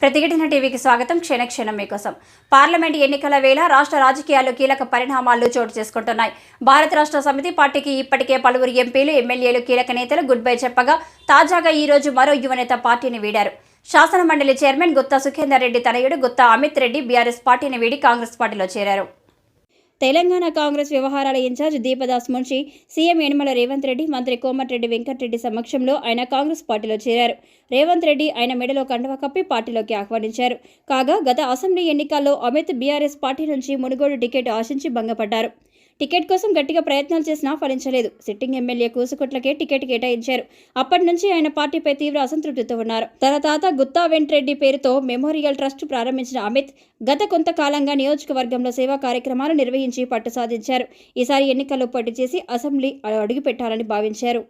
ప్రతిఘటన టీవీకి స్వాగతం. క్షణక్షణం మీకోసం. పార్లమెంట్ ఎన్నికల వేళ రాష్ట్ర రాజకీయాల్లో కీలక పరిణామాలు చోటు చేసుకుంటున్నాయి. భారత రాష్ట్ర సమితి పార్టీకి ఇప్పటికే పలువురు ఎంపీలు, ఎమ్మెల్యేలు, కీలక నేతలు గుడ్ బై చెప్పగా తాజాగా ఈ రోజు మరో యువనేత పార్టీని వీడారు. శాసన మండలి చైర్మన్ గుత్తా సుఖేందర్ రెడ్డి తనయుడు గుత్తా అమిత్ రెడ్డి బీఆర్ఎస్ పార్టీని వీడి కాంగ్రెస్ పార్టీలో చేరారు. తెలంగాణ కాంగ్రెస్ వ్యవహారాల ఇన్ఛార్జ్ దీపదాస్ మున్షి, సీఎం యనమల రేవంత్ రెడ్డి, మంత్రి కోమటిరెడ్డి వెంకటరెడ్డి సమక్షంలో ఆయన కాంగ్రెస్ పార్టీలో చేరారు. రేవంత్ రెడ్డి ఆయన మెడలో కండువా కప్పి పార్టీలోకి ఆహ్వానించారు. కాగా గత అసెంబ్లీ ఎన్నికల్లో అమిత్ బీఆర్ఎస్ పార్టీ నుంచి మునుగోడు టికెట్ ఆశించి భంగపడ్డారు. టికెట్ కోసం గట్టిగా ప్రయత్నాలు చేసినా ఫలించలేదు. సిట్టింగ్ ఎమ్మెల్యే కూసుకొట్లకే టికెట్ కేటాయించారు. అప్పటి నుంచి ఆయన పార్టీపై తీవ్ర అసంతృప్తితో ఉన్నారు. తన తాత గుత్తా వెంకటరెడ్డి పేరుతో మెమోరియల్ ట్రస్ట్ ప్రారంభించిన అమిత్ గత కొంతకాలంగా నియోజకవర్గంలో సేవా కార్యక్రమాలు నిర్వహించి పట్టు సాధించారు. ఈసారి ఎన్నికల్లో పోటీ చేసి అసెంబ్లీ అడుగుపెట్టాలని భావించారు.